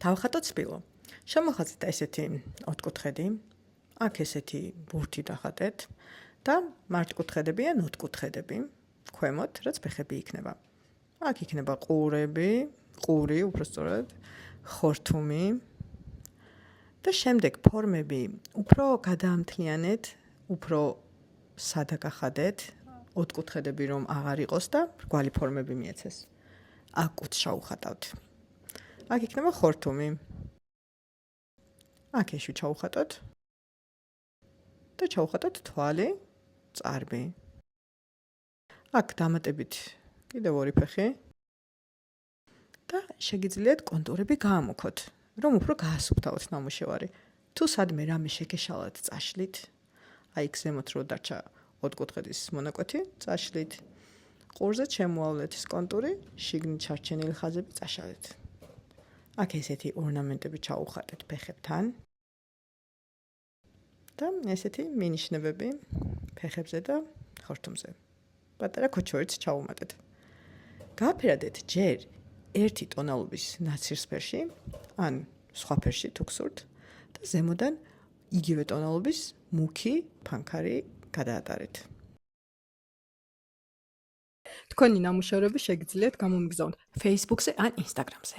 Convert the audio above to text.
დავხატოთ სპილო. შემოხაზეთ ესეთი ოთხკუთხედი, აქ ესეთი ბურთი დახატეთ და მართკუთხედები ან ოთხკუთხედები ქვემოთ, რაც ფეხები იქნება. აქ იქნება ყური, უბრალოდ ხორთუმი და შემდეგ ფორმები უფრო გადაამთლიანეთ, უფრო სადაგახადეთ, ოთხკუთხედები რომ აღარ იყოს და მრგვალი ფორმები მიეცეს. აქ კუთ შავხატავთ. აქ იქნება ხორთუმი. აქ ეშვი ჩავხატოთ და ჩავხატოთ თვალი, წარბი. აქ დამატებით კიდევ ორი ფეხი და შეგიძლიათ კონტურები გაამოქოთ, რომ უფრო გაასუფთავოთ ნამუშევარი. თუ სადმე რამე შეგეშალათ, წაშლით. აი იქ ზემოთ რო დარჩა ოთხკუთხედის მონაკვეთი, წაშლით. ყურზე შემოავლეთ ეს კონტური, შიგნით ჩარჩენილი ხაზები წაშალეთ. აქ ესეთი ორნამენტები ჩაუხატეთ ფეხებთან. და ესეთი მინიშნებები ფეხებზე და ხორთუმზე. პატარა ქოჩორიც ჩაუმატეთ. გააფერადეთ ჯერ ერთი ტონალობის ნაცრისფერში, ან სხვა ფერში თუ გსურთ და ზემოდან იგივე ტონალობის მუქი ფანქარი გადაატარეთ. თქვენი ნამუშევრები შეგიძლიათ გამომიგზავნოთ Facebook-ზე ან Instagram-ზე.